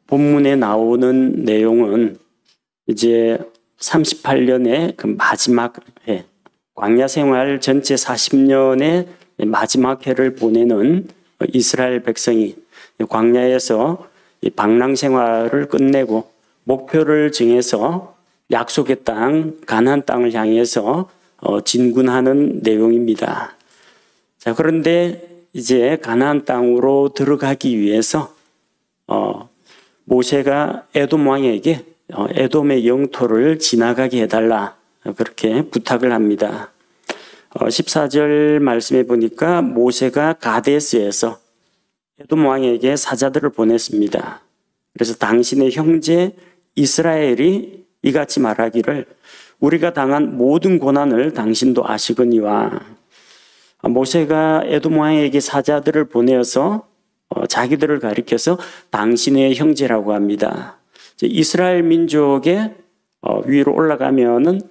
본문에 나오는 내용은 이제 38년의 그 마지막 해, 광야 생활 전체 40년의 마지막 해를 보내는 이스라엘 백성이 광야에서 방랑 생활을 끝내고 목표를 정해서 약속의 땅, 가나안 땅을 향해서 진군하는 내용입니다. 자, 그런데 이제 가나안 땅으로 들어가기 위해서 모세가 에돔 왕에게 에돔의 영토를 지나가게 해달라 그렇게 부탁을 합니다. 14절 말씀해 보니까 모세가 가데스에서 에돔 왕에게 사자들을 보냈습니다. 그래서 당신의 형제 이스라엘이 이같이 말하기를 우리가 당한 모든 고난을 당신도 아시거니와. 모세가 에돔 왕에게 사자들을 보내어서 자기들을 가리켜서 당신의 형제라고 합니다. 이스라엘 민족의 위로 올라가면은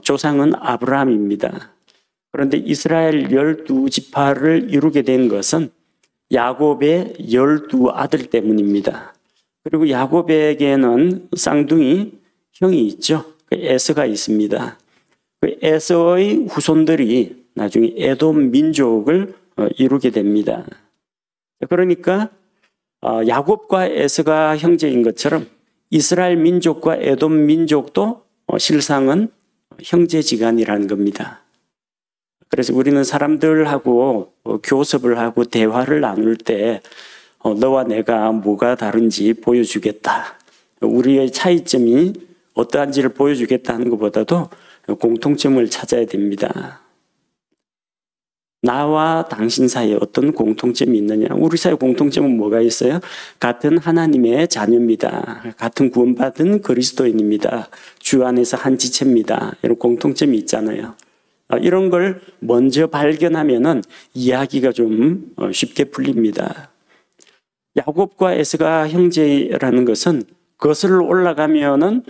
조상은 아브라함입니다. 그런데 이스라엘 12지파를 이루게 된 것은 야곱의 12아들 때문입니다. 그리고 야곱에게는 쌍둥이 형이 있죠. 에서가 있습니다. 그 에서의 후손들이 나중에 에돔 민족을 이루게 됩니다. 그러니까 야곱과 에서가 형제인 것처럼 이스라엘 민족과 에돔 민족도 실상은 형제지간이라는 겁니다. 그래서 우리는 사람들하고 교섭을 하고 대화를 나눌 때 너와 내가 뭐가 다른지 보여주겠다. 우리의 차이점이 어떠한지를 보여주겠다 하는 것보다도 공통점을 찾아야 됩니다. 나와 당신 사이에 어떤 공통점이 있느냐? 우리 사이의 공통점은 뭐가 있어요? 같은 하나님의 자녀입니다. 같은 구원받은 그리스도인입니다. 주 안에서 한 지체입니다. 이런 공통점이 있잖아요. 이런 걸 먼저 발견하면은 이야기가 좀 쉽게 풀립니다. 야곱과 에서가 형제라는 것은 거슬러 올라가면은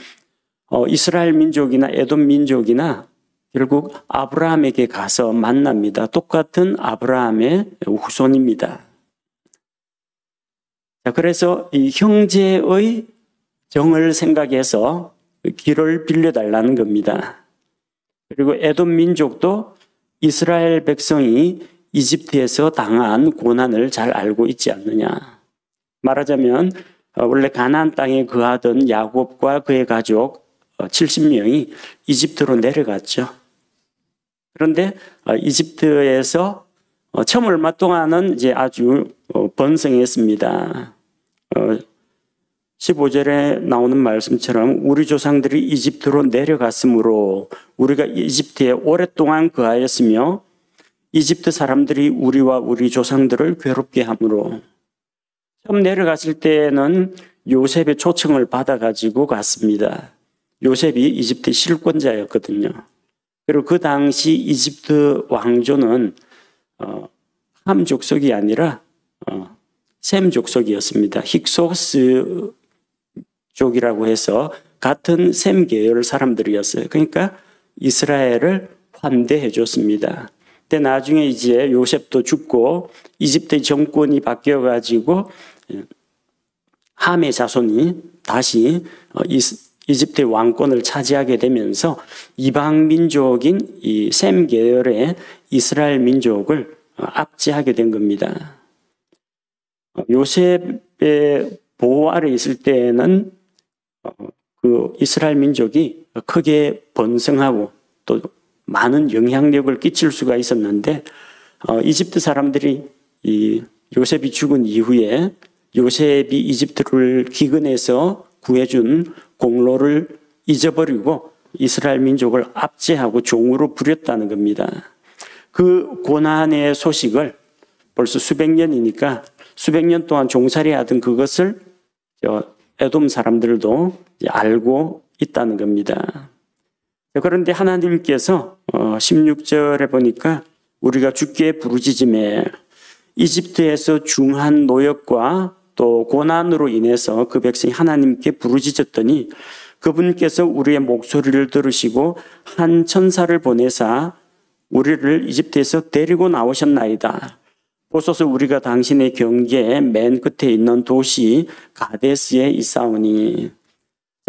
이스라엘 민족이나 에돔 민족이나 결국 아브라함에게 가서 만납니다. 똑같은 아브라함의 후손입니다. 자, 그래서 이 형제의 정을 생각해서 길을 빌려달라는 겁니다. 그리고 에돔 민족도 이스라엘 백성이 이집트에서 당한 고난을 잘 알고 있지 않느냐. 말하자면 원래 가나안 땅에 거하던 야곱과 그의 가족 70명이 이집트로 내려갔죠. 그런데 이집트에서 처음 얼마 동안은 이제 아주 번성했습니다. 15절에 나오는 말씀처럼 우리 조상들이 이집트로 내려갔으므로 우리가 이집트에 오랫동안 거하였으며 이집트 사람들이 우리와 우리 조상들을 괴롭게 하므로. 처음 내려갔을 때는 요셉의 초청을 받아가지고 갔습니다. 요셉이 이집트 실권자였거든요. 그리고 그 당시 이집트 왕조는 함 족속이 아니라 셈 족속이었습니다. 힉소스 족이라고 해서 같은 셈 계열 사람들이었어요. 그러니까 이스라엘을 환대해 줬습니다. 근데 나중에 이제 요셉도 죽고 이집트의 정권이 바뀌어 가지고 함의 자손이 다시 이집트의 왕권을 차지하게 되면서 이방 민족인 이 셈 계열의 이스라엘 민족을 압제하게 된 겁니다. 요셉의 보호 아래 있을 때에는 그 이스라엘 민족이 크게 번성하고 또 많은 영향력을 끼칠 수가 있었는데 이집트 사람들이 이 요셉이 죽은 이후에 요셉이 이집트를 기근해서 구해준 공로를 잊어버리고 이스라엘 민족을 압제하고 종으로 부렸다는 겁니다. 그 고난의 소식을 벌써 수백 년이니까 수백 년 동안 종살이하던 그것을 에돔 사람들도 알고 있다는 겁니다. 그런데 하나님께서 16절에 보니까 우리가 주께 부르짖음에 이집트에서 중한 노역과 또 고난으로 인해서 그 백성이 하나님께 부르짖었더니 그분께서 우리의 목소리를 들으시고 한 천사를 보내사 우리를 이집트에서 데리고 나오셨나이다. 보소서 우리가 당신의 경계의 맨 끝에 있는 도시 가데스에 있사오니.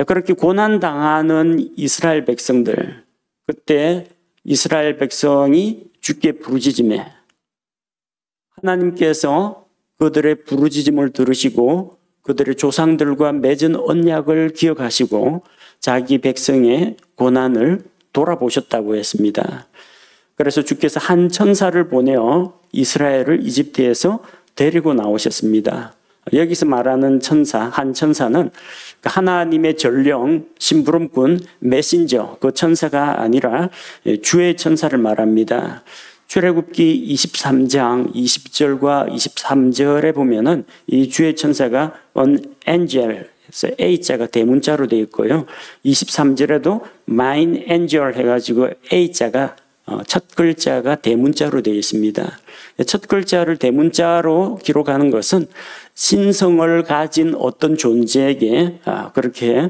그렇게 고난당하는 이스라엘 백성들, 그때 이스라엘 백성이 주께 부르짖음에 하나님께서 그들의 부르짖음을 들으시고 그들의 조상들과 맺은 언약을 기억하시고 자기 백성의 고난을 돌아보셨다고 했습니다. 그래서 주께서 한 천사를 보내어 이스라엘을 이집트에서 데리고 나오셨습니다. 여기서 말하는 천사, 한 천사는 하나님의 전령, 심부름꾼, 메신저, 그 천사가 아니라 주의 천사를 말합니다. 출애굽기 23장 20절과 23절에 보면은 이 주의 천사가 an angel, A자가 대문자로 되어 있고요. 23절에도 mine angel 해가지고 A자가 첫 글자가 대문자로 되어 있습니다. 첫 글자를 대문자로 기록하는 것은 신성을 가진 어떤 존재에게 그렇게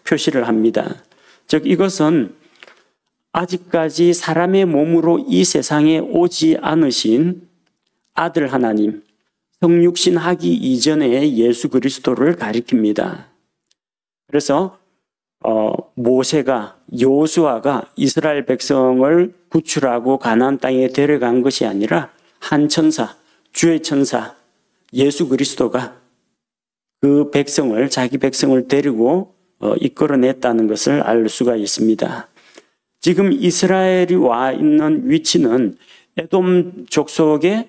표시를 합니다. 즉 이것은 아직까지 사람의 몸으로 이 세상에 오지 않으신 아들 하나님, 성육신하기 이전의 예수 그리스도를 가리킵니다. 그래서 모세가, 여호수아가 이스라엘 백성을 구출하고 가나안 땅에 데려간 것이 아니라 한 천사, 주의 천사 예수 그리스도가 그 백성을, 자기 백성을 데리고 이끌어냈다는 것을 알 수가 있습니다. 지금 이스라엘이 와 있는 위치는 에돔 족속의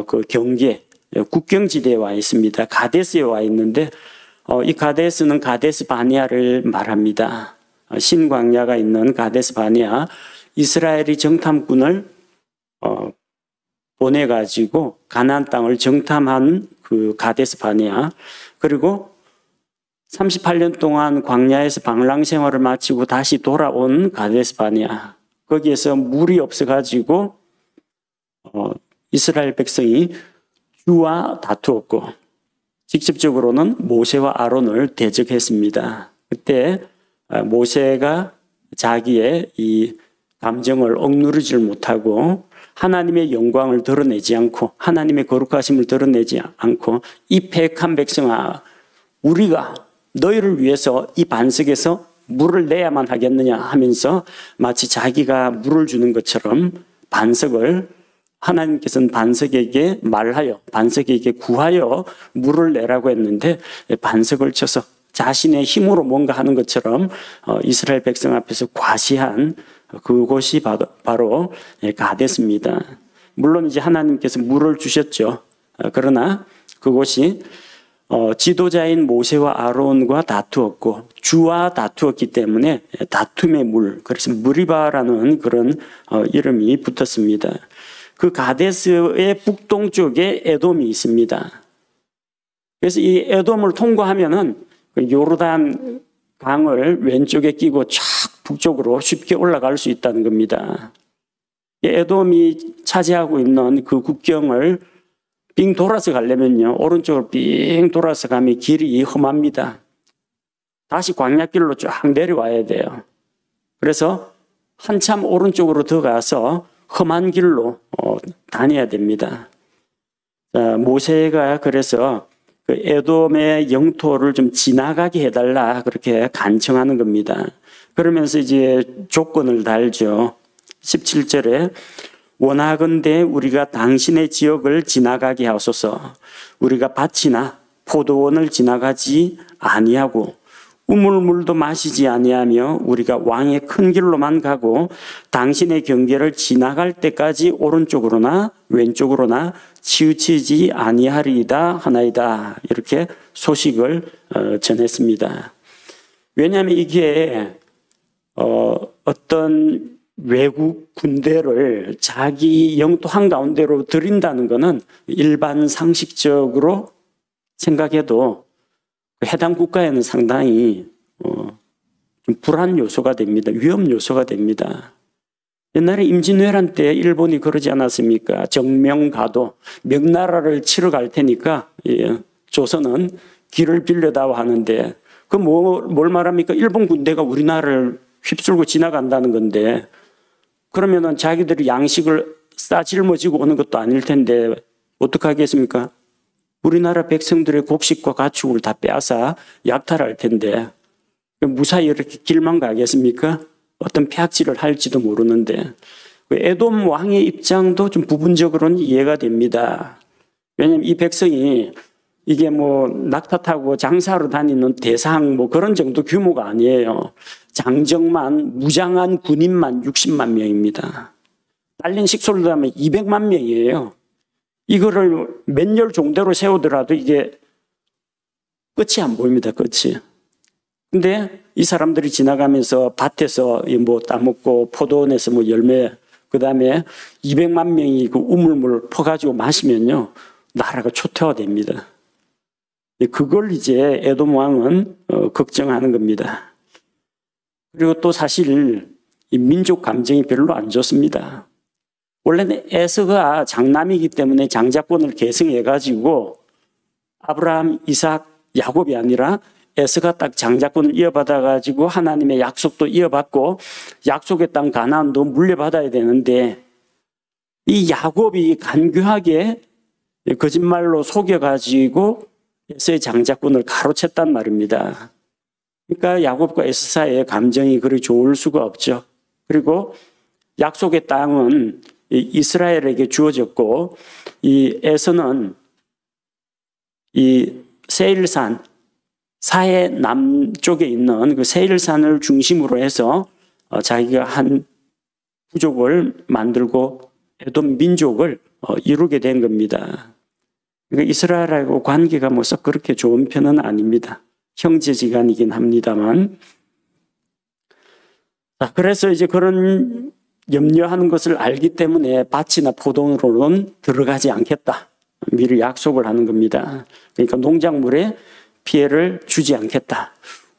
그 경계, 국경지대에 와 있습니다. 가데스에 와 있는데 이 가데스는 가데스 바네아를 말합니다. 신광야가 있는 가데스 바네아, 이스라엘이 정탐꾼을 보내가지고 가나안 땅을 정탐한 그 가데스 바네아, 그리고 38년 동안 광야에서 방랑 생활을 마치고 다시 돌아온 가데스 바네아, 거기에서 물이 없어가지고 이스라엘 백성이 주와 다투었고 직접적으로는 모세와 아론을 대적했습니다. 그때 모세가 자기의 이 감정을 억누르질 못하고 하나님의 영광을 드러내지 않고 하나님의 거룩하심을 드러내지 않고 이 패역한 백성아, 우리가 너희를 위해서 이 반석에서 물을 내야만 하겠느냐 하면서 마치 자기가 물을 주는 것처럼 반석을, 하나님께서는 반석에게 말하여, 반석에게 구하여 물을 내라고 했는데 반석을 쳐서 자신의 힘으로 뭔가 하는 것처럼 이스라엘 백성 앞에서 과시한 그곳이 바로 가데스입니다. 물론 이제 하나님께서 물을 주셨죠. 그러나 그곳이 지도자인 모세와 아론과 다투었고 주와 다투었기 때문에 다툼의 물, 그래서 무리바라는 그런 이름이 붙었습니다. 그 가데스의 북동쪽에 에돔이 있습니다. 그래서 이 에돔을 통과하면은 요르단 강을 왼쪽에 끼고 쫙 북쪽으로 쉽게 올라갈 수 있다는 겁니다. 에돔이 차지하고 있는 그 국경을 빙 돌아서 가려면요, 오른쪽으로 빙 돌아서 가면 길이 험합니다. 다시 광야길로 쫙 내려와야 돼요. 그래서 한참 오른쪽으로 더 가서 험한 길로 다녀야 됩니다. 모세가 그래서 그 에돔의 영토를 좀 지나가게 해달라 그렇게 간청하는 겁니다. 그러면서 이제 조건을 달죠. 17절에 원하건대 우리가 당신의 지역을 지나가게 하소서. 우리가 밭이나 포도원을 지나가지 아니하고 우물물도 마시지 아니하며 우리가 왕의 큰 길로만 가고 당신의 경계를 지나갈 때까지 오른쪽으로나 왼쪽으로나 치우치지 아니하리이다 하나이다. 이렇게 소식을 전했습니다. 왜냐하면 이게 어떤 외국 군대를 자기 영토 한가운데로 들인다는 것은 일반 상식적으로 생각해도 해당 국가에는 상당히 좀 불안 요소가 됩니다. 위험 요소가 됩니다. 옛날에 임진왜란 때 일본이 그러지 않았습니까? 정명가도 명나라를 치러 갈 테니까 조선은 길을 빌려다오 하는데 그 뭘 말합니까? 일본 군대가 우리나라를 휩쓸고 지나간다는 건데 그러면은 자기들이 양식을 싸질머지고 오는 것도 아닐 텐데 어떡하겠습니까? 우리나라 백성들의 곡식과 가축을 다 빼앗아 약탈할 텐데 무사히 이렇게 길만 가겠습니까? 어떤 폐악질을 할지도 모르는데 에돔 왕의 입장도 좀 부분적으로는 이해가 됩니다. 왜냐하면 이 백성이 이게 뭐 낙타 타고 장사하러 다니는 대상 뭐 그런 정도 규모가 아니에요. 장정만 무장한 군인만 60만 명입니다. 딸린 식솔로 하면 200만 명이에요. 이거를 몇 열 종대로 세우더라도 이게 끝이 안 보입니다. 끝이. 근데 이 사람들이 지나가면서 밭에서 뭐 따먹고 포도원에서 뭐 열매 그다음에 200만 명이 그 우물물 퍼가지고 마시면요 나라가 초토화됩니다. 그걸 이제 에돔 왕은 걱정하는 겁니다. 그리고 또 사실 이 민족 감정이 별로 안 좋습니다. 원래는 에서가 장남이기 때문에 장자권을 계승해가지고 아브라함, 이삭, 야곱이 아니라 에서가 딱 장자권을 이어받아가지고 하나님의 약속도 이어받고 약속의 땅 가나안도 물려받아야 되는데 이 야곱이 간교하게 거짓말로 속여가지고 에서의 장자권을 가로챘단 말입니다. 그러니까 야곱과 에서 사이의 감정이 그리 좋을 수가 없죠. 그리고 약속의 땅은 이스라엘에게 주어졌고 이 에서는 이 세일산 사해 남쪽에 있는 그 세일산을 중심으로 해서 자기가 한 부족을 만들고 에돔 민족을 이루게 된 겁니다. 그러니까 이스라엘하고 관계가 뭐 썩 그렇게 좋은 편은 아닙니다. 형제지간이긴 합니다만. 그래서 이제 그런 염려하는 것을 알기 때문에 밭이나 포도원으로는 들어가지 않겠다. 미리 약속을 하는 겁니다. 그러니까 농작물에 피해를 주지 않겠다.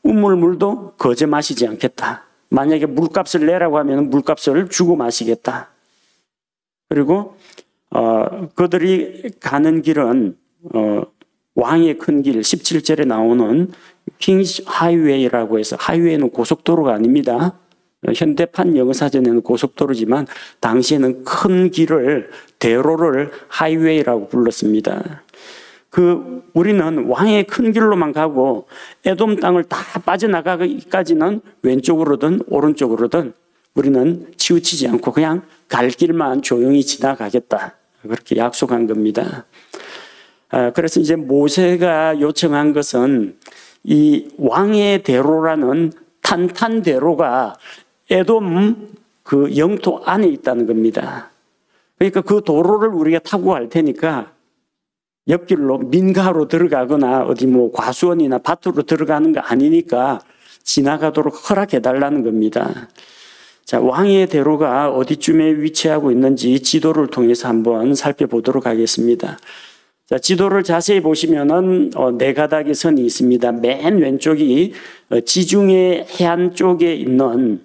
우물물도 거저 마시지 않겠다. 만약에 물값을 내라고 하면 물값을 주고 마시겠다. 그리고 그들이 가는 길은 왕의 큰 길 17절에 나오는 킹스 하이웨이라고 해서 하이웨이는 고속도로가 아닙니다. 현대판 영어사전에는 고속도로지만 당시에는 큰 길을 대로를 하이웨이라고 불렀습니다. 우리는 왕의 큰 길로만 가고 에돔 땅을 다 빠져나가기까지는 왼쪽으로든 오른쪽으로든 우리는 치우치지 않고 그냥 갈 길만 조용히 지나가겠다. 그렇게 약속한 겁니다. 그래서 이제 모세가 요청한 것은 이 왕의 대로라는 탄탄대로가 에돔 그 영토 안에 있다는 겁니다. 그러니까 그 도로를 우리가 타고 갈 테니까 옆길로 민가로 들어가거나 어디 뭐 과수원이나 밭으로 들어가는 거 아니니까 지나가도록 허락해달라는 겁니다. 자, 왕의 대로가 어디쯤에 위치하고 있는지 지도를 통해서 한번 살펴보도록 하겠습니다. 자, 지도를 자세히 보시면은 네 가닥의 선이 있습니다. 맨 왼쪽이 지중해 해안 쪽에 있는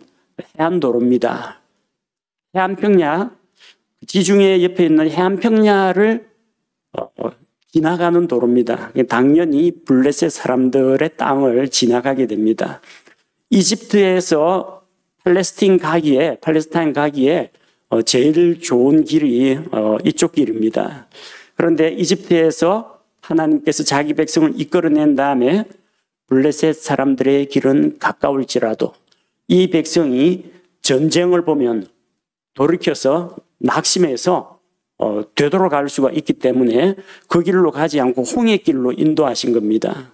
해안도로입니다. 해안평야, 지중해 옆에 있는 해안평야를 지나가는 도로입니다. 당연히 블레셋 사람들의 땅을 지나가게 됩니다. 이집트에서 팔레스타인 가기에 제일 좋은 길이 이쪽 길입니다. 그런데 이집트에서 하나님께서 자기 백성을 이끌어낸 다음에 블레셋 사람들의 길은 가까울지라도 이 백성이 전쟁을 보면 돌이켜서 낙심해서 되돌아갈 수가 있기 때문에 그 길로 가지 않고 홍해길로 인도하신 겁니다.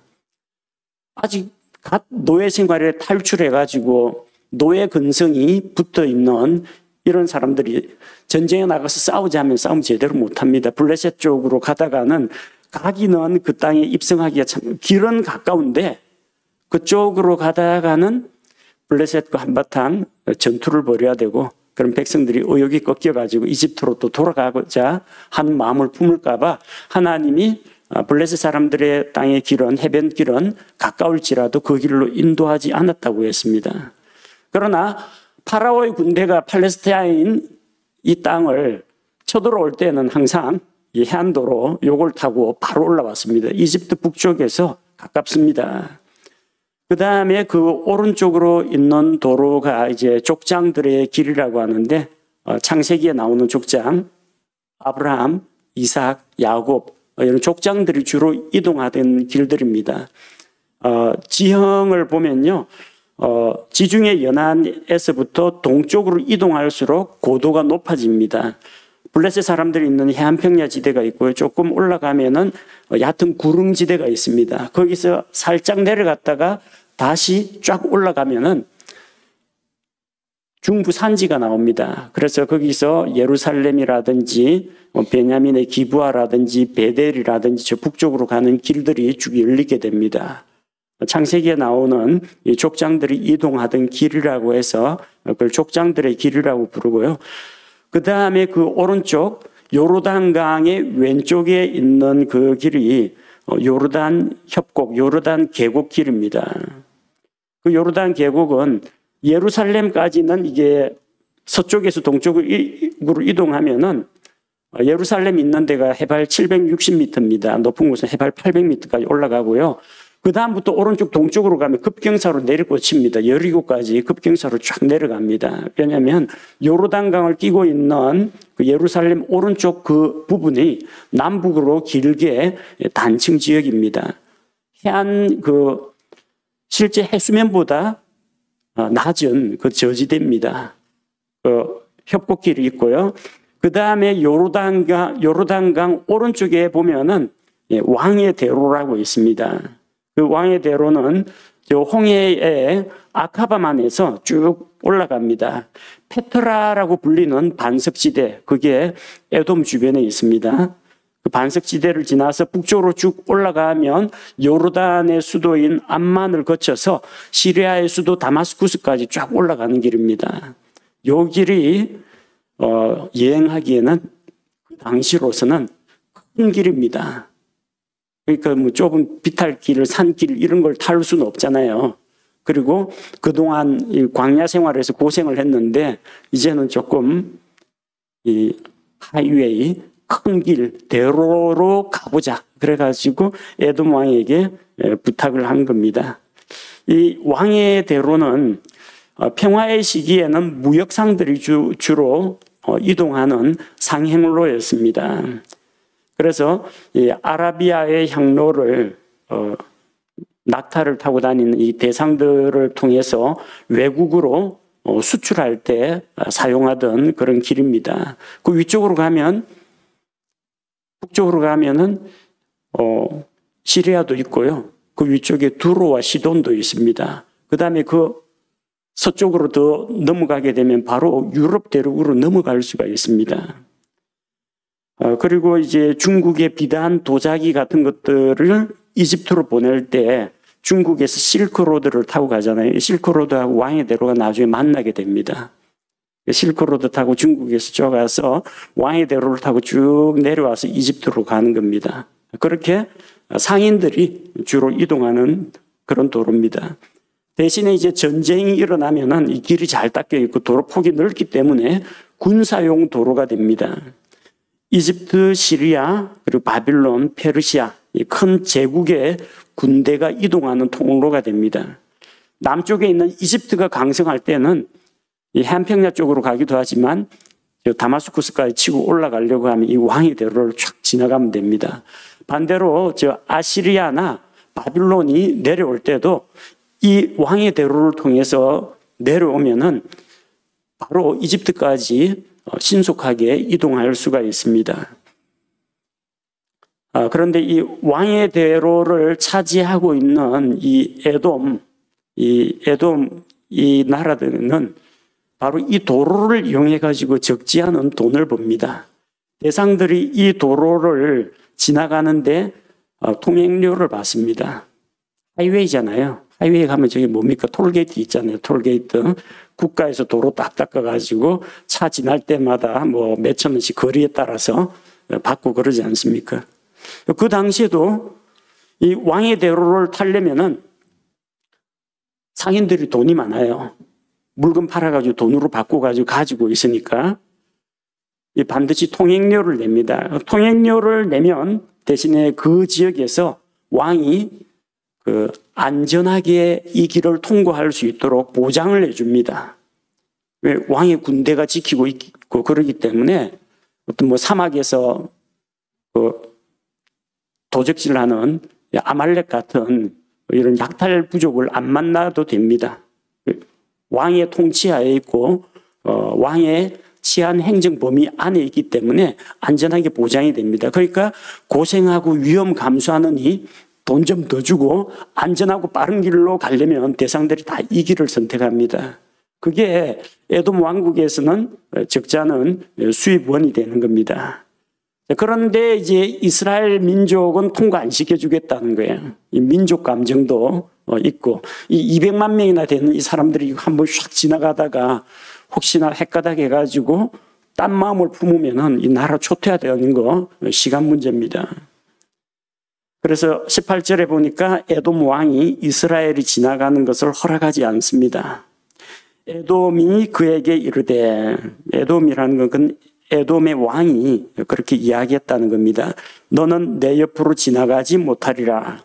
아직 갓 노예 생활에 탈출해가지고 노예 근성이 붙어있는 이런 사람들이 전쟁에 나가서 싸우자면 싸움 제대로 못합니다. 블레셋 쪽으로 가다가는 가기는 그 땅에 입성하기가 참 길은 가까운데 그쪽으로 가다가는 블레셋과 한바탕 전투를 벌여야 되고 그런 백성들이 의욕이 꺾여가지고 이집트로 또 돌아가고자 하는 마음을 품을까 봐 하나님이 블레셋 사람들의 땅의 길은 해변길은 가까울지라도 그 길로 인도하지 않았다고 했습니다. 그러나 파라오의 군대가 팔레스타인 이 땅을 쳐들어올 때는 항상 이 해안도로 요걸 타고 바로 올라왔습니다. 이집트 북쪽에서 가깝습니다. 그 다음에 그 오른쪽으로 있는 도로가 이제 족장들의 길이라고 하는데 창세기에 나오는 족장, 아브라함, 이삭, 야곱 이런 족장들이 주로 이동하던 길들입니다. 지형을 보면요, 지중해 연안에서부터 동쪽으로 이동할수록 고도가 높아집니다. 블레셋 사람들이 있는 해안평야 지대가 있고요. 조금 올라가면은 얕은 구릉지대가 있습니다. 거기서 살짝 내려갔다가 다시 쫙 올라가면은 중부 산지가 나옵니다. 그래서 거기서 예루살렘이라든지 베냐민의 기브아라든지 베델이라든지 저 북쪽으로 가는 길들이 쭉 열리게 됩니다. 창세기에 나오는 이 족장들이 이동하던 길이라고 해서 그걸 족장들의 길이라고 부르고요. 그 다음에 그 오른쪽 요르단강의 왼쪽에 있는 그 길이 요르단 협곡, 요르단 계곡 길입니다. 그 요르단 계곡은 예루살렘까지는 이게 서쪽에서 동쪽으로 이동하면은 예루살렘 있는 데가 해발 760m입니다. 높은 곳은 해발 800m까지 올라가고요. 그 다음부터 오른쪽 동쪽으로 가면 급경사로 내리꽂힙니다. 여리고까지 급경사로 쫙 내려갑니다. 왜냐하면 요르단강을 끼고 있는 그 예루살렘 오른쪽 그 부분이 남북으로 길게 단층 지역입니다. 실제 해수면보다 낮은 그 저지대입니다. 협곡길이 있고요. 그 다음에 요르단강 오른쪽에 보면은 왕의 대로라고 있습니다. 그 왕의 대로는 홍해의 아카바만에서 쭉 올라갑니다. 페트라라고 불리는 반석지대, 그게 에돔 주변에 있습니다. 그 반석지대를 지나서 북쪽으로 쭉 올라가면 요르단의 수도인 암만을 거쳐서 시리아의 수도 다마스쿠스까지 쫙 올라가는 길입니다. 이 길이 여행하기에는 그 당시로서는 큰 길입니다. 그러니까 뭐 좁은 비탈길, 산길 이런 걸 탈 수는 없잖아요. 그리고 그동안 이 광야 생활에서 고생을 했는데 이제는 조금 이 하이웨이 큰 길 대로로 가보자. 그래가지고 에돔 왕에게 부탁을 한 겁니다. 이 왕의 대로는 평화의 시기에는 무역상들이 주로 이동하는 상행로였습니다. 그래서 이 아라비아의 향로를 낙타를 타고 다니는 이 대상들을 통해서 외국으로 수출할 때 사용하던 그런 길입니다. 그 위쪽으로 가면 북쪽으로 가면은 시리아도 있고요. 그 위쪽에 두로와 시돈도 있습니다. 그 다음에 그 서쪽으로 더 넘어가게 되면 바로 유럽 대륙으로 넘어갈 수가 있습니다. 그리고 이제 중국의 비단 도자기 같은 것들을 이집트로 보낼 때 중국에서 실크로드를 타고 가잖아요. 실크로드하고 왕의 대로가 나중에 만나게 됩니다. 실크로드 타고 중국에서 쭉 가서 왕의 대로를 타고 쭉 내려와서 이집트로 가는 겁니다. 그렇게 상인들이 주로 이동하는 그런 도로입니다. 대신에 이제 전쟁이 일어나면은 이 길이 잘 닦여 있고 도로 폭이 넓기 때문에 군사용 도로가 됩니다. 이집트, 시리아, 그리고 바빌론, 페르시아, 이 큰 제국의 군대가 이동하는 통로가 됩니다. 남쪽에 있는 이집트가 강성할 때는 이 해안평야 쪽으로 가기도 하지만 다마스쿠스까지 치고 올라가려고 하면 이 왕의 대로를 쫙 지나가면 됩니다. 반대로 아시리아나 바빌론이 내려올 때도 이 왕의 대로를 통해서 내려오면은 바로 이집트까지 신속하게 이동할 수가 있습니다. 그런데 이 왕의 대로를 차지하고 있는 이 에돔 이 나라들은 바로 이 도로를 이용해 가지고 적지 않은 돈을 법니다. 대상들이 이 도로를 지나가는데 통행료를 받습니다. 하이웨이잖아요. 하이웨이 가면 저기 뭡니까? 톨게이트 있잖아요. 톨게이트. 국가에서 도로 딱 닦아가지고 차 지날 때마다 뭐 몇천 원씩 거리에 따라서 받고 그러지 않습니까? 그 당시에도 이 왕의 대로를 타려면은 상인들이 돈이 많아요. 물건 팔아가지고 돈으로 바꿔가지고 가지고 있으니까 반드시 통행료를 냅니다. 통행료를 내면 대신에 그 지역에서 왕이 안전하게 이 길을 통과할 수 있도록 보장을 해줍니다. 왜? 왕의 군대가 지키고 있고 그러기 때문에 어떤 뭐 사막에서 도적질하는 아말렉 같은 이런 약탈 부족을 안 만나도 됩니다. 왕의 통치하에 있고 왕의 치안 행정 범위 안에 있기 때문에 안전하게 보장이 됩니다. 그러니까 고생하고 위험 감수하느니 돈 좀 더 주고 안전하고 빠른 길로 가려면 대상들이 다 이 길을 선택합니다. 그게 에돔 왕국에서는 적지 않은 수입원이 되는 겁니다. 그런데 이제 이스라엘 민족은 통과 안 시켜주겠다는 거예요. 이 민족 감정도 있고, 이 200만 명이나 되는 이 사람들이 한번 샥 지나가다가 혹시나 헷가닥 해가지고 딴 마음을 품으면은 이 나라 초토화되는 거 시간 문제입니다. 그래서 18절에 보니까 에돔 왕이 이스라엘이 지나가는 것을 허락하지 않습니다. 에돔이 그에게 이르되, 에돔이라는 건 에돔의 왕이 그렇게 이야기했다는 겁니다. 너는 내 옆으로 지나가지 못하리라.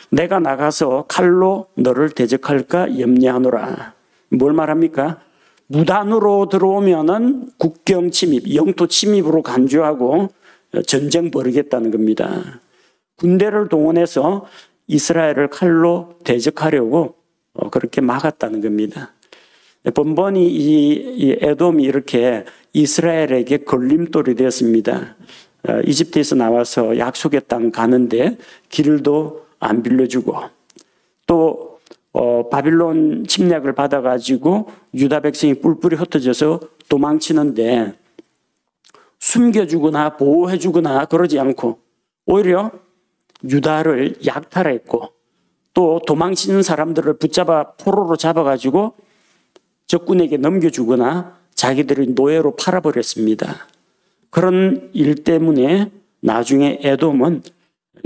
내가 나가서 칼로 너를 대적할까 염려하노라. 뭘 말합니까? 무단으로 들어오면은 국경 침입, 영토 침입으로 간주하고 전쟁 벌이겠다는 겁니다. 군대를 동원해서 이스라엘을 칼로 대적하려고 그렇게 막았다는 겁니다. 번번이 이 에돔이 이렇게 이스라엘에게 걸림돌이 되었습니다. 이집트에서 나와서 약속의 땅 가는데 길도 안 빌려주고, 또 바빌론 침략을 받아가지고 유다 백성이 뿔뿔이 흩어져서 도망치는데 숨겨주거나 보호해주거나 그러지 않고 오히려 유다를 약탈했고, 또 도망치는 사람들을 붙잡아 포로로 잡아가지고 적군에게 넘겨주거나 자기들이 노예로 팔아버렸습니다. 그런 일 때문에 나중에 에돔은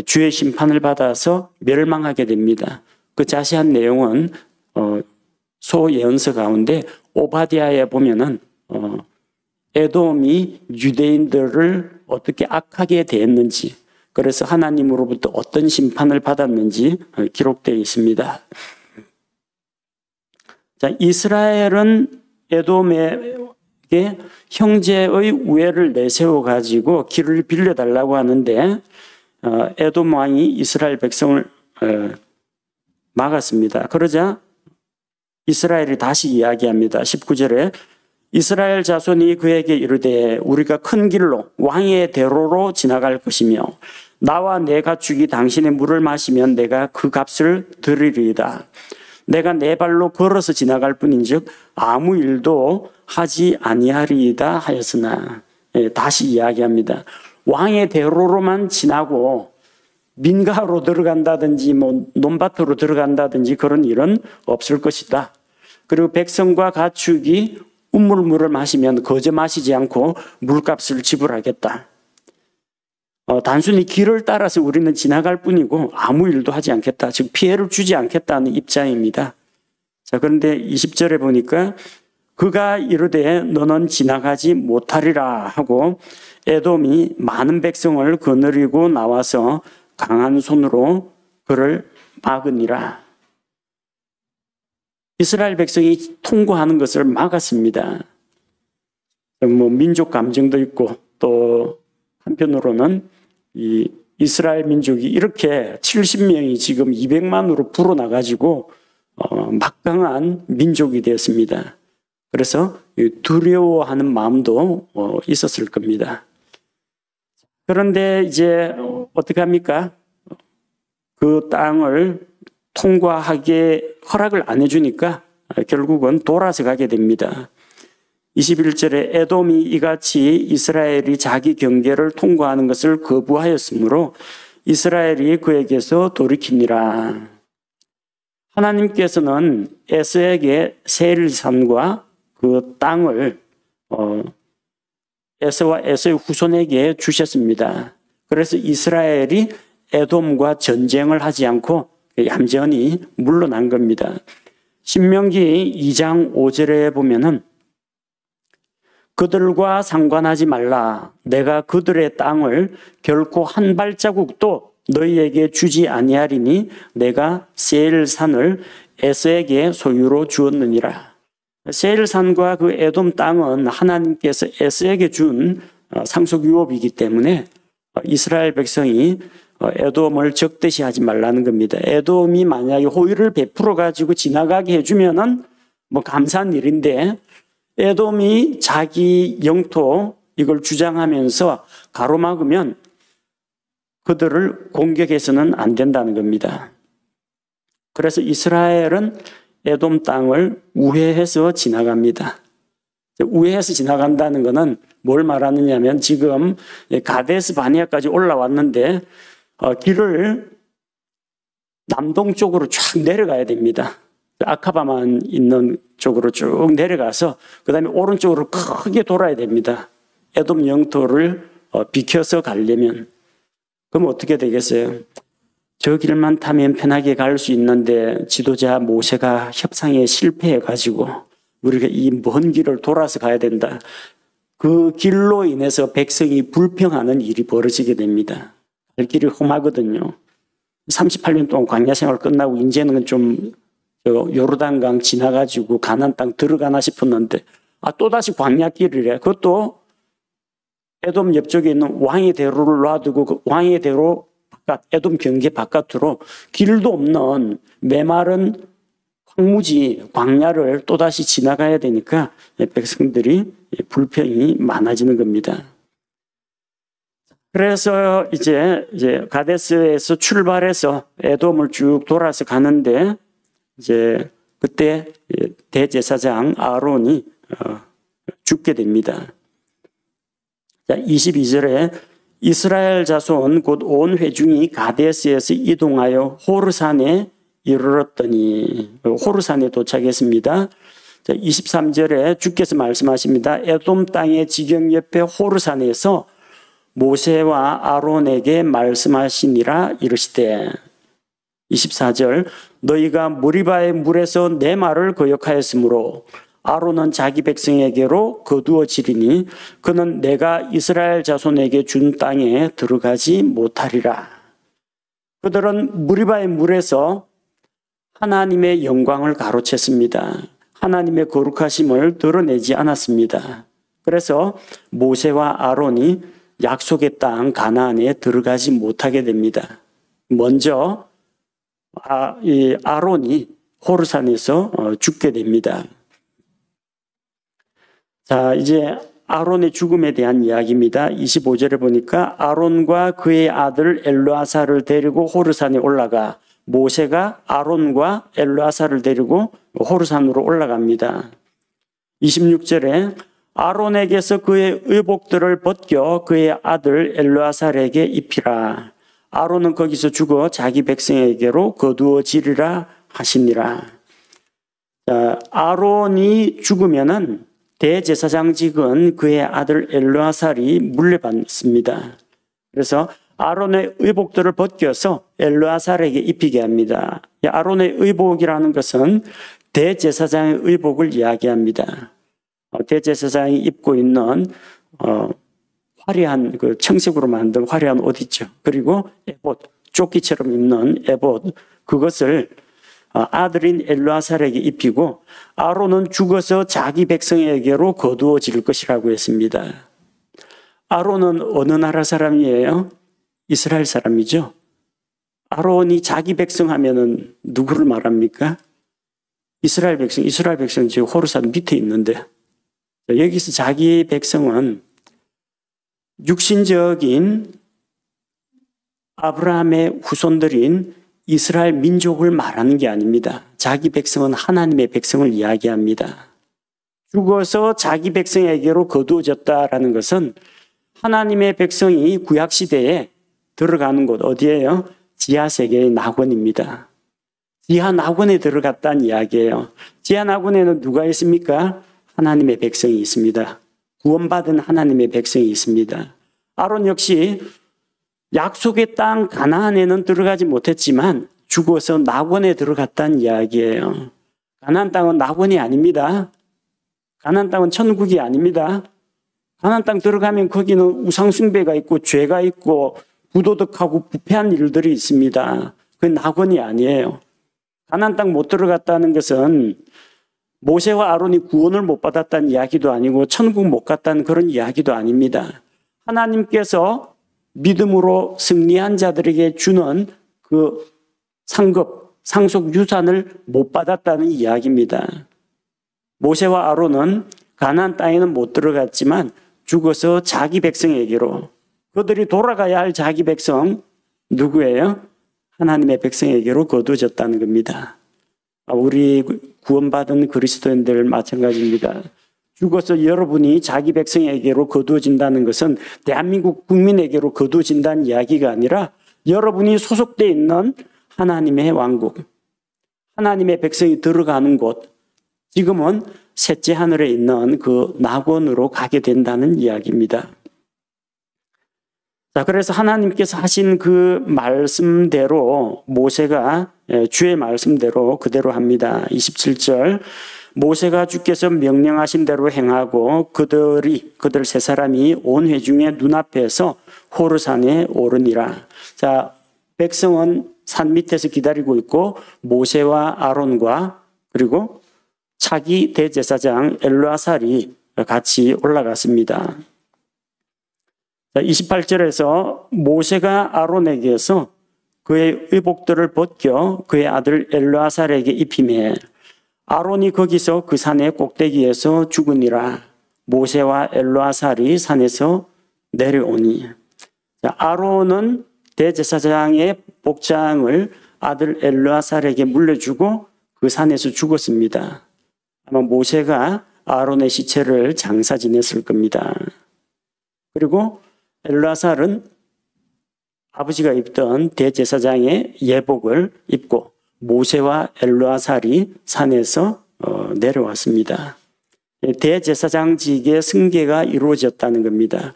주의 심판을 받아서 멸망하게 됩니다. 그 자세한 내용은 소예언서 가운데 오바댜에 보면은 에돔이 유대인들을 어떻게 악하게 대했는지, 그래서 하나님으로부터 어떤 심판을 받았는지 기록되어 있습니다. 자, 이스라엘은 에돔에게 형제의 우애를 내세워 가지고 길을 빌려달라고 하는데 에돔 왕이 이스라엘 백성을 막았습니다. 그러자 이스라엘이 다시 이야기합니다. 19절에 이스라엘 자손이 그에게 이르되 우리가 큰 길로 왕의 대로로 지나갈 것이며 나와 내 가축이 당신의 물을 마시면 내가 그 값을 드리리이다. 내가 내 발로 걸어서 지나갈 뿐인즉 아무 일도 하지 아니하리이다 하였으나, 다시 이야기합니다. 왕의 대로로만 지나고 민가로 들어간다든지 뭐 논밭으로 들어간다든지 그런 일은 없을 것이다. 그리고 백성과 가축이 우물물을 마시면 거저 마시지 않고 물값을 지불하겠다. 단순히 길을 따라서 우리는 지나갈 뿐이고 아무 일도 하지 않겠다. 즉 피해를 주지 않겠다는 입장입니다. 자, 그런데 20절에 보니까 그가 이르되 너는 지나가지 못하리라 하고 에돔이 많은 백성을 거느리고 나와서 강한 손으로 그를 막으니라. 이스라엘 백성이 통과하는 것을 막았습니다. 뭐 민족 감정도 있고, 또 한편으로는 이 이스라엘 민족이 이렇게 70명이 지금 200만으로 불어나가지고 막강한 민족이 되었습니다. 그래서 두려워하는 마음도 있었을 겁니다. 그런데 이제 어떻게 합니까? 그 땅을 통과하게 허락을 안 해주니까 결국은 돌아서 가게 됩니다. 21절에 에돔이 이같이 이스라엘이 자기 경계를 통과하는 것을 거부하였으므로 이스라엘이 그에게서 돌이키니라. 하나님께서는 에서에게 세일산과 그 땅을 에서와 에서의 후손에게 주셨습니다. 그래서 이스라엘이 에돔과 전쟁을 하지 않고 얌전히 물러난 겁니다. 신명기 2장 5절에 보면은 그들과 상관하지 말라. 내가 그들의 땅을 결코 한 발자국도 너희에게 주지 아니하리니 내가 세일산을 에서에게 소유로 주었느니라. 세일산과 그 에돔 땅은 하나님께서 에스에게 준 상속 유업이기 때문에 이스라엘 백성이 에돔을 적대시하지 말라는 겁니다. 에돔이 만약에 호의를 베풀어 가지고 지나가게 해주면은 뭐 감사한 일인데, 에돔이 자기 영토 이걸 주장하면서 가로막으면 그들을 공격해서는 안 된다는 겁니다. 그래서 이스라엘은 에돔 땅을 우회해서 지나갑니다. 우회해서 지나간다는 것은 뭘 말하느냐면, 지금 가데스 바네아까지 올라왔는데 길을 남동쪽으로 쫙 내려가야 됩니다. 아카바만 있는 쪽으로 쭉 내려가서 그 다음에 오른쪽으로 크게 돌아야 됩니다. 에돔 영토를 비켜서 가려면. 그럼 어떻게 되겠어요? 저 길만 타면 편하게 갈 수 있는데 지도자 모세가 협상에 실패해가지고 우리가 이 먼 길을 돌아서 가야 된다. 그 길로 인해서 백성이 불평하는 일이 벌어지게 됩니다. 갈 길이 험하거든요. 38년 동안 광야 생활 끝나고 이제는 좀 요르단강 지나가지고 가나안 땅 들어가나 싶었는데 또다시 광야길이래. 그것도 에돔 옆쪽에 있는 왕의 대로를 놔두고 그 왕의 대로 바깥, 에돔 경계 바깥으로 길도 없는 메마른 황무지 광야를 또다시 지나가야 되니까 백성들이 불평이 많아지는 겁니다. 그래서 이제 가데스에서 출발해서 에돔을 쭉 돌아서 가는데, 이제 그때 대제사장 아론이 죽게 됩니다. 자, 22절에 이스라엘 자손 곧 온 회중이 가데스에서 이동하여 호르산에 이르렀더니, 호르산에 도착했습니다. 자, 23절에 주께서 말씀하십니다. 에돔 땅의 지경 옆에 호르산에서 모세와 아론에게 말씀하시니라 이르시되, 24절 너희가 무리바의 물에서 내 말을 거역하였으므로 아론은 자기 백성에게로 거두어지리니 그는 내가 이스라엘 자손에게 준 땅에 들어가지 못하리라. 그들은 무리바의 물에서 하나님의 영광을 가로챘습니다. 하나님의 거룩하심을 드러내지 않았습니다. 그래서 모세와 아론이 약속의 땅 가나안에 들어가지 못하게 됩니다. 먼저 이 아론이 호르산에서 죽게 됩니다. 자, 이제 아론의 죽음에 대한 이야기입니다. 25절에 보니까 아론과 그의 아들 엘르아사를 데리고 호르산에 올라가, 모세가 아론과 엘르아사를 데리고 호르산으로 올라갑니다. 26절에 아론에게서 그의 의복들을 벗겨 그의 아들 엘르아살에게 입히라. 아론은 거기서 죽어 자기 백성에게로 거두어지리라 하시니라. 자, 아론이 죽으면은 대제사장직은 그의 아들 엘르아살이 물려받습니다. 그래서 아론의 의복들을 벗겨서 엘르아살에게 입히게 합니다. 아론의 의복이라는 것은 대제사장의 의복을 이야기합니다. 대제사장이 입고 있는 화려한 그 청색으로 만든 화려한 옷 있죠. 그리고 에봇, 조끼처럼 입는 에봇, 그것을 아들인 엘르아살에게 입히고 아론은 죽어서 자기 백성에게로 거두어질 것이라고 했습니다. 아론은 어느 나라 사람이에요? 이스라엘 사람이죠. 아론이 자기 백성 하면은 누구를 말합니까? 이스라엘 백성 지금 호르산 밑에 있는데, 여기서 자기 백성은 육신적인 아브라함의 후손들인 이스라엘 민족을 말하는 게 아닙니다. 자기 백성은 하나님의 백성을 이야기합니다. 죽어서 자기 백성에게로 거두어졌다라는 것은 하나님의 백성이 구약시대에 들어가는 곳 어디예요? 지하세계의 낙원입니다. 지하 낙원에 들어갔다는 이야기예요. 지하 낙원에는 누가 있습니까? 하나님의 백성이 있습니다. 구원받은 하나님의 백성이 있습니다. 아론 역시 약속의 땅 가나안에는 들어가지 못했지만 죽어서 낙원에 들어갔다는 이야기예요. 가나안 땅은 낙원이 아닙니다. 가나안 땅은 천국이 아닙니다. 가나안 땅 들어가면 거기는 우상숭배가 있고 죄가 있고 부도덕하고 부패한 일들이 있습니다. 그건 낙원이 아니에요. 가나안 땅 못 들어갔다는 것은 모세와 아론이 구원을 못 받았다는 이야기도 아니고 천국 못 갔다는 그런 이야기도 아닙니다. 하나님께서 믿음으로 승리한 자들에게 주는 그 상급, 상속 유산을 못 받았다는 이야기입니다. 모세와 아론은 가나안 땅에는 못 들어갔지만 죽어서 자기 백성에게로, 그들이 돌아가야 할 자기 백성 누구예요? 하나님의 백성에게로 거두어졌다는 겁니다. 우리 구원받은 그리스도인들 마찬가지입니다. 죽어서 여러분이 자기 백성에게로 거두어진다는 것은 대한민국 국민에게로 거두어진다는 이야기가 아니라 여러분이 소속되어 있는 하나님의 왕국, 하나님의 백성이 들어가는 곳, 지금은 셋째 하늘에 있는 그 낙원으로 가게 된다는 이야기입니다. 자, 그래서 하나님께서 하신 그 말씀대로 모세가 주의 말씀대로 그대로 합니다. 27절, 모세가 주께서 명령하신 대로 행하고 그들 세 사람이 온 회중의 눈앞에서 호르산에 오르니라. 자, 백성은 산 밑에서 기다리고 있고 모세와 아론과 그리고 차기 대제사장 엘르아살이 같이 올라갔습니다. 28절에서 모세가 아론에게서 그의 의복들을 벗겨 그의 아들 엘르아살에게 입히매 아론이 거기서 그 산의 꼭대기에서 죽으니라. 모세와 엘르아살이 산에서 내려오니. 아론은 대제사장의 복장을 아들 엘르아살에게 물려주고 그 산에서 죽었습니다. 아마 모세가 아론의 시체를 장사 지냈을 겁니다. 그리고 엘르아살은 아버지가 입던 대제사장의 예복을 입고 모세와 엘르아살이 산에서 내려왔습니다. 대제사장직의 승계가 이루어졌다는 겁니다.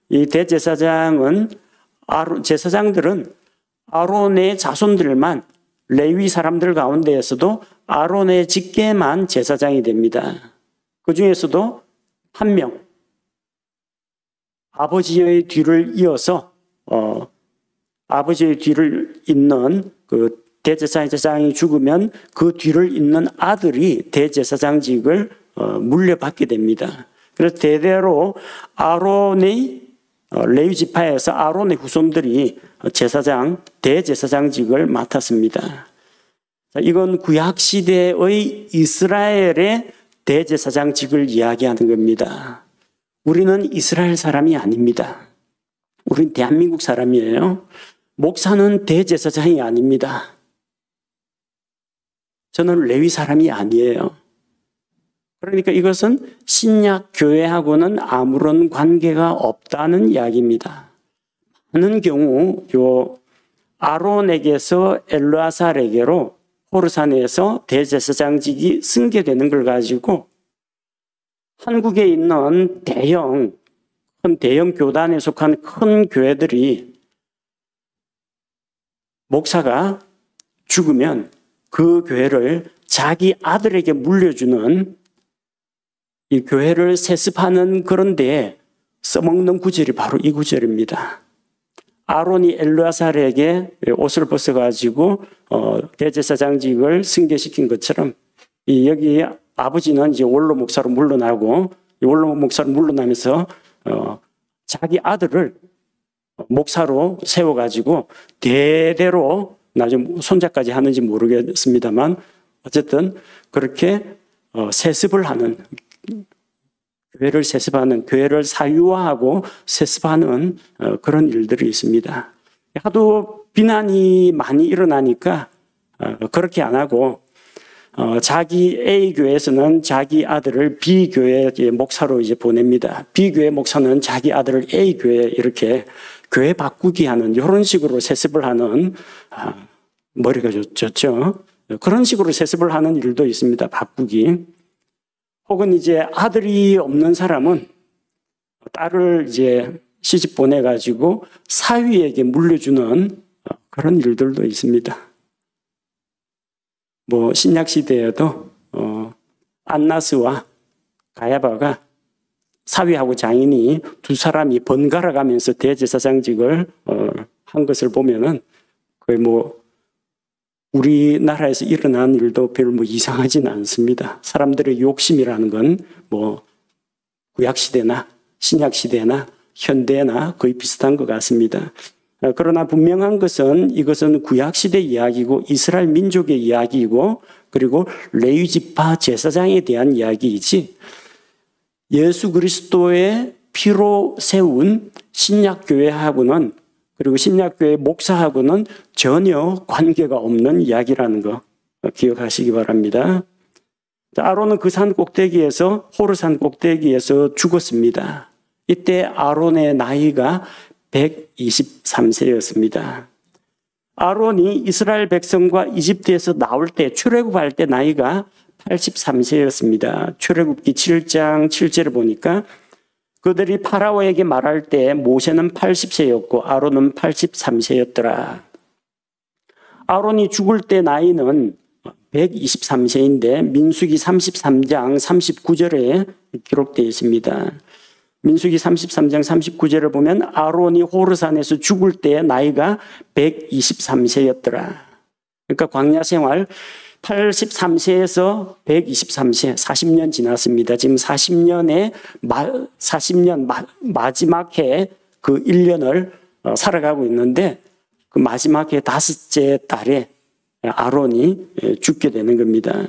이 대제사장은 제사장들은 아론의 자손들만, 레위 사람들 가운데에서도 아론의 직계만 제사장이 됩니다. 그 중에서도 한 명, 아버지의 뒤를 이어서 아버지의 뒤를 잇는 그 대제사장이 죽으면 그 뒤를 잇는 아들이 대제사장직을 물려받게 됩니다. 그래서 대대로 아론의 레위 지파에서 아론의 후손들이 대제사장직을 맡았습니다. 이건 구약 시대의 이스라엘의 대제사장직을 이야기하는 겁니다. 우리는 이스라엘 사람이 아닙니다. 우린 대한민국 사람이에요. 목사는 대제사장이 아닙니다. 저는 레위 사람이 아니에요. 그러니까 이것은 신약 교회하고는 아무런 관계가 없다는 이야기입니다. 많은 경우 요 아론에게서 엘르아살에게로 호르산에서 대제사장직이 승계되는 걸 가지고 한국에 있는 대형 교단에 속한 큰 교회들이 목사가 죽으면 그 교회를 자기 아들에게 물려주는 이 교회를 세습하는 그런 데에 써먹는 구절이 바로 이 구절입니다. 아론이 엘르아살에게 옷을 벗어가지고 대제사장직을 승계시킨 것처럼 여기 아버지는 이제 원로 목사로 물러나고 원로 목사로 물러나면서 자기 아들을 목사로 세워가지고 대대로 나중에 손자까지 하는지 모르겠습니다만 어쨌든 그렇게 세습을 하는, 교회를 세습하는, 교회를 사유화하고 세습하는 그런 일들이 있습니다. 하도 비난이 많이 일어나니까 그렇게 안 하고 자기 A 교회에서는 자기 아들을 B 교회 목사로 이제 보냅니다. B 교회 목사는 자기 아들을 A 교회 이렇게 교회 바꾸기 하는 이런 식으로 세습을 하는 머리가 좋죠. 그런 식으로 세습을 하는 일도 있습니다. 바꾸기. 혹은 이제 아들이 없는 사람은 딸을 이제 시집 보내가지고 사위에게 물려주는 그런 일들도 있습니다. 뭐 신약 시대에도 안나스와 가야바가 사위하고 장인이 두 사람이 번갈아 가면서 대제사장직을 한 것을 보면은 거의 뭐 우리나라에서 일어난 일도 별로 이상하지는 않습니다. 사람들의 욕심이라는 건 구약시대나 신약시대나 현대나 거의 비슷한 것 같습니다. 그러나 분명한 것은 이것은 구약시대 이야기고 이스라엘 민족의 이야기이고 그리고 레위 지파 제사장에 대한 이야기이지 예수 그리스도의 피로 세운 신약교회하고는 그리고 신약교회 목사하고는 전혀 관계가 없는 이야기라는 거 기억하시기 바랍니다. 아론은 그 산 꼭대기에서 호르산 꼭대기에서 죽었습니다. 이때 아론의 나이가 123세였습니다. 아론이 이스라엘 백성과 이집트에서 나올 때 출애굽할 때 나이가 83세였습니다. 출애굽기 7장 7절을 보니까 그들이 파라오에게 말할 때 모세는 80세였고 아론은 83세였더라. 아론이 죽을 때 나이는 123세인데 민수기 33장 39절에 기록되어 있습니다. 민수기 33장 39절을 보면 아론이 호르산에서 죽을 때 나이가 123세였더라. 그러니까 광야 생활 83세에서 123세 40년 지났습니다. 지금 40년 마지막 해 그 1년을 살아가고 있는데 그 마지막 해 다섯째 달에 아론이 죽게 되는 겁니다.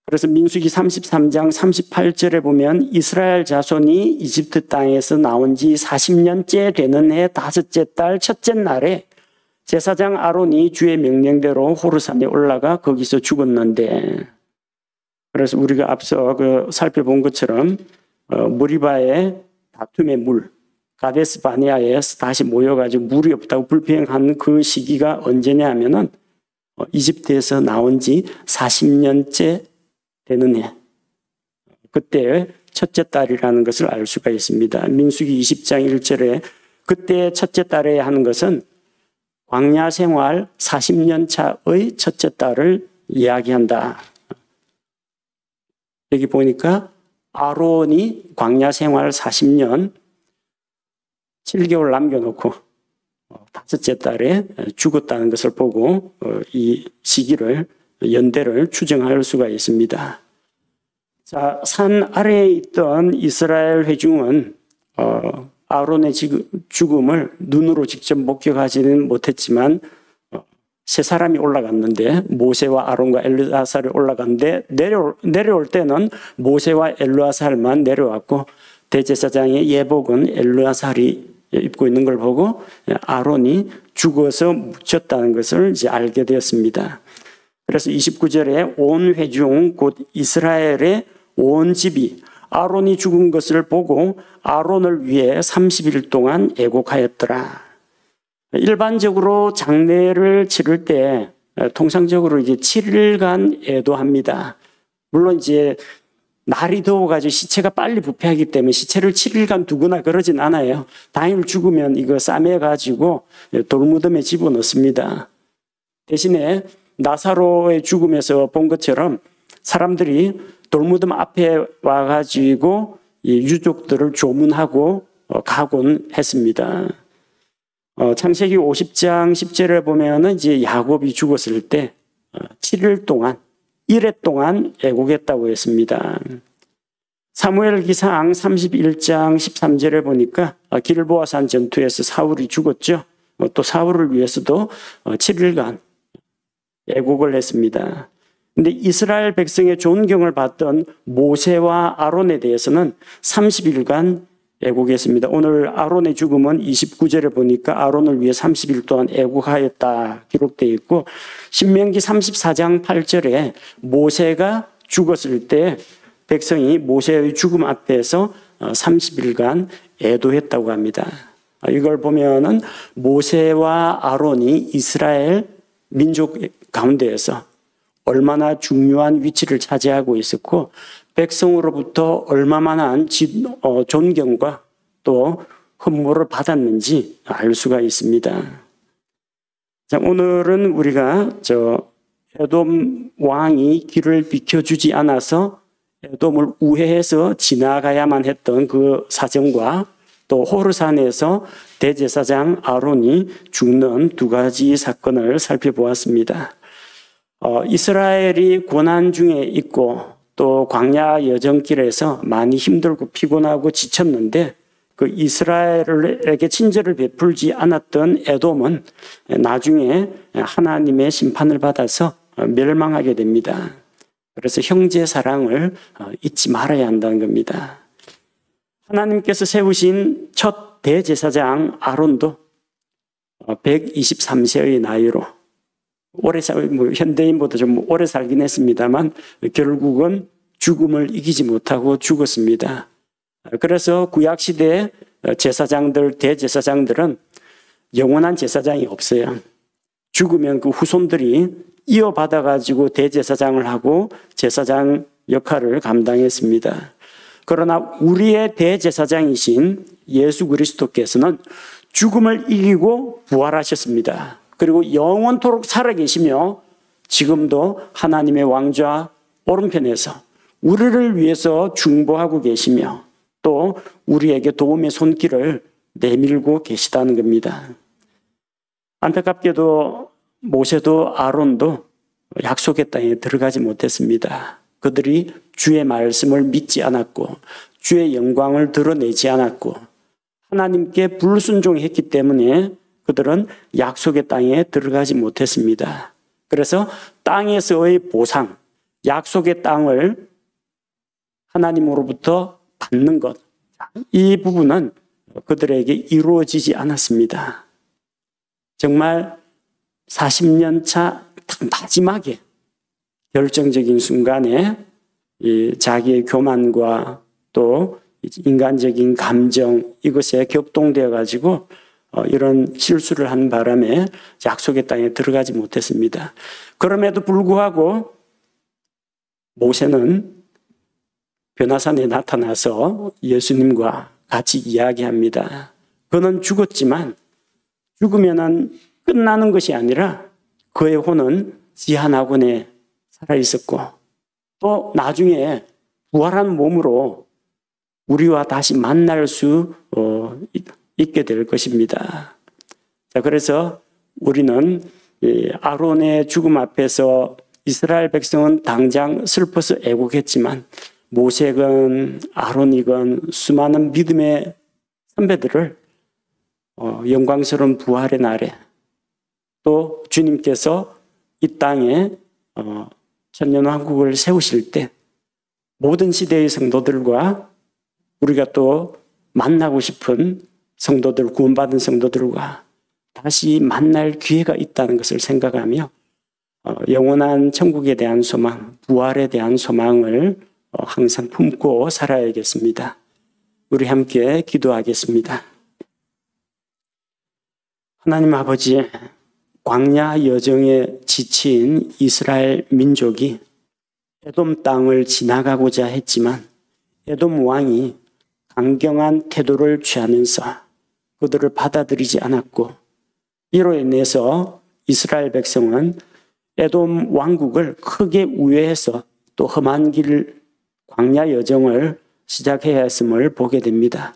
그래서 민수기 33장 38절에 보면 이스라엘 자손이 이집트 땅에서 나온 지 40년째 되는 해 다섯째 달 첫째 날에 제사장 아론이 주의 명령대로 호르산에 올라가 거기서 죽었는데 그래서 우리가 앞서 살펴본 것처럼 무리바의 다툼의 물 가데스 바네아에서 다시 모여가지고 물이 없다고 불평한 그 시기가 언제냐 하면은 이집트에서 나온 지 40년째 되는 해 그때 첫째 달이라는 것을 알 수가 있습니다. 민수기 20장 1절에 그때 첫째 달에 하는 것은 광야 생활 40년 차의 첫째 달을 이야기한다. 여기 보니까 아론이 광야 생활 40년 7개월 남겨놓고 다섯째 달에 죽었다는 것을 보고 이 시기를 연대를 추정할 수가 있습니다. 자, 산 아래에 있던 이스라엘 회중은 아론의 죽음을 눈으로 직접 목격하지는 못했지만 세 사람이 올라갔는데 모세와 아론과 엘르아살이 올라갔는데 내려올 때는 모세와 엘르아살만 내려왔고 대제사장의 예복은 엘르아살이 입고 있는 걸 보고 아론이 죽어서 묻혔다는 것을 이제 알게 되었습니다. 그래서 29절에 온 회중 곧 이스라엘의 온 집이 아론이 죽은 것을 보고 아론을 위해 30일 동안 애곡하였더라. 일반적으로 장례를 치를 때 통상적으로 이제 7일간 애도합니다. 물론 이제 날이 더워가지고 시체가 빨리 부패하기 때문에 시체를 7일간 두거나 그러진 않아요. 당일 죽으면 이거 싸매가지고 돌무덤에 집어넣습니다. 대신에 나사로의 죽음에서 본 것처럼 사람들이 돌무덤 앞에 와가지고 유족들을 조문하고 가곤 했습니다. 창세기 50장 10절에 보면은 이제 야곱이 죽었을 때 7일 동안 1회 동안 애곡했다고 했습니다. 사무엘기상 31장 13절에 보니까 길보아산 전투에서 사울이 죽었죠. 또 사울을 위해서도 7일간 애곡을 했습니다. 근데 이스라엘 백성의 존경을 받던 모세와 아론에 대해서는 30일간 애곡했습니다. 오늘 아론의 죽음은 29절에 보니까 아론을 위해 30일 동안 애곡하였다 기록되어 있고 신명기 34장 8절에 모세가 죽었을 때 백성이 모세의 죽음 앞에서 30일간 애도했다고 합니다. 이걸 보면은 모세와 아론이 이스라엘 민족 가운데에서 얼마나 중요한 위치를 차지하고 있었고 백성으로부터 얼마만한 존경과 또 흠모를 받았는지 알 수가 있습니다. 자, 오늘은 우리가 에돔 왕이 길을 비켜주지 않아서 에돔을 우회해서 지나가야만 했던 그 사정과 또 호르산에서 대제사장 아론이 죽는 두 가지 사건을 살펴보았습니다. 이스라엘이 고난 중에 있고 또 광야 여정길에서 많이 힘들고 피곤하고 지쳤는데 그 이스라엘에게 친절을 베풀지 않았던 에돔은 나중에 하나님의 심판을 받아서 멸망하게 됩니다. 그래서 형제 사랑을 잊지 말아야 한다는 겁니다. 하나님께서 세우신 첫 대제사장 아론도 123세의 나이로 오래 현대인보다 좀 오래 살긴 했습니다만 결국은 죽음을 이기지 못하고 죽었습니다. 그래서 구약시대 제사장들, 대제사장들은 영원한 제사장이 없어요. 죽으면 그 후손들이 이어받아가지고 대제사장을 하고 제사장 역할을 감당했습니다. 그러나 우리의 대제사장이신 예수 그리스도께서는 죽음을 이기고 부활하셨습니다. 그리고 영원토록 살아계시며 지금도 하나님의 왕좌 오른편에서 우리를 위해서 중보하고 계시며 또 우리에게 도움의 손길을 내밀고 계시다는 겁니다. 안타깝게도 모세도 아론도 약속의 땅에 들어가지 못했습니다. 그들이 주의 말씀을 믿지 않았고 주의 영광을 드러내지 않았고 하나님께 불순종했기 때문에 그들은 약속의 땅에 들어가지 못했습니다. 그래서 땅에서의 보상, 약속의 땅을 하나님으로부터 받는 것, 이 부분은 그들에게 이루어지지 않았습니다. 정말 40년 차 마지막에 결정적인 순간에 자기의 교만과 또 인간적인 감정 이것에 격동되어 가지고 이런 실수를 한 바람에 약속의 땅에 들어가지 못했습니다. 그럼에도 불구하고 모세는 변화산에 나타나서 예수님과 같이 이야기합니다. 그는 죽었지만 죽으면 끝나는 것이 아니라 그의 혼은 지하낙원에 살아있었고 또 나중에 부활한 몸으로 우리와 다시 만날 수 있게 될 것입니다. 자, 그래서 우리는 아론의 죽음 앞에서 이스라엘 백성은 당장 슬퍼서 애곡했지만 모세건 아론이건 수많은 믿음의 선배들을 영광스러운 부활의 날에 또 주님께서 이 땅에 천년왕국을 세우실 때 모든 시대의 성도들과 우리가 또 만나고 싶은 성도들, 구원받은 성도들과 다시 만날 기회가 있다는 것을 생각하며 영원한 천국에 대한 소망, 부활에 대한 소망을 항상 품고 살아야겠습니다. 우리 함께 기도하겠습니다. 하나님 아버지, 광야 여정에 지친 이스라엘 민족이 에돔 땅을 지나가고자 했지만 에돔 왕이 강경한 태도를 취하면서 그들을 받아들이지 않았고 이로 인해서 이스라엘 백성은 에돔 왕국을 크게 우회해서 또 험한 길 광야 여정을 시작해야 했음을 보게 됩니다.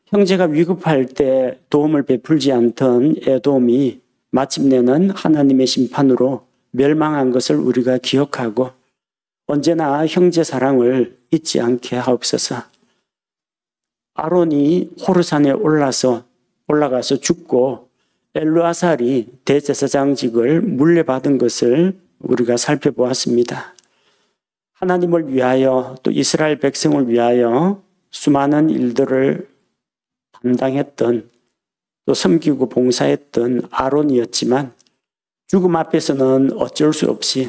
형제가 위급할 때 도움을 베풀지 않던 에돔이 마침내는 하나님의 심판으로 멸망한 것을 우리가 기억하고 언제나 형제 사랑을 잊지 않게 하옵소서. 아론이 호르산에 올라가서 죽고 엘르아살이 대제사장직을 물려받은 것을 우리가 살펴보았습니다. 하나님을 위하여 또 이스라엘 백성을 위하여 수많은 일들을 담당했던 또 섬기고 봉사했던 아론이었지만 죽음 앞에서는 어쩔 수 없이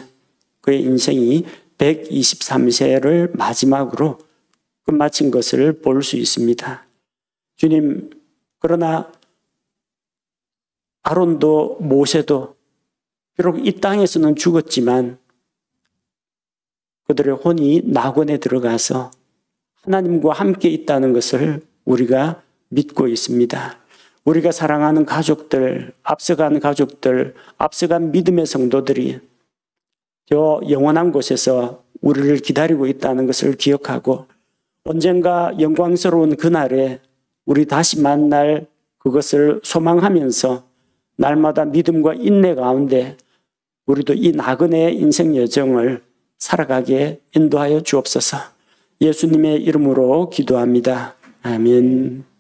그의 인생이 123세를 마지막으로 끝마친 것을 볼 수 있습니다. 주님, 그러나 아론도 모세도 비록 이 땅에서는 죽었지만 그들의 혼이 낙원에 들어가서 하나님과 함께 있다는 것을 우리가 믿고 있습니다. 우리가 사랑하는 가족들, 앞서간 가족들, 앞서간 믿음의 성도들이 저 영원한 곳에서 우리를 기다리고 있다는 것을 기억하고 언젠가 영광스러운 그날에 우리 다시 만날 그것을 소망하면서 날마다 믿음과 인내 가운데 우리도 이 나그네의 인생 여정을 살아가게 인도하여 주옵소서. 예수님의 이름으로 기도합니다. 아멘.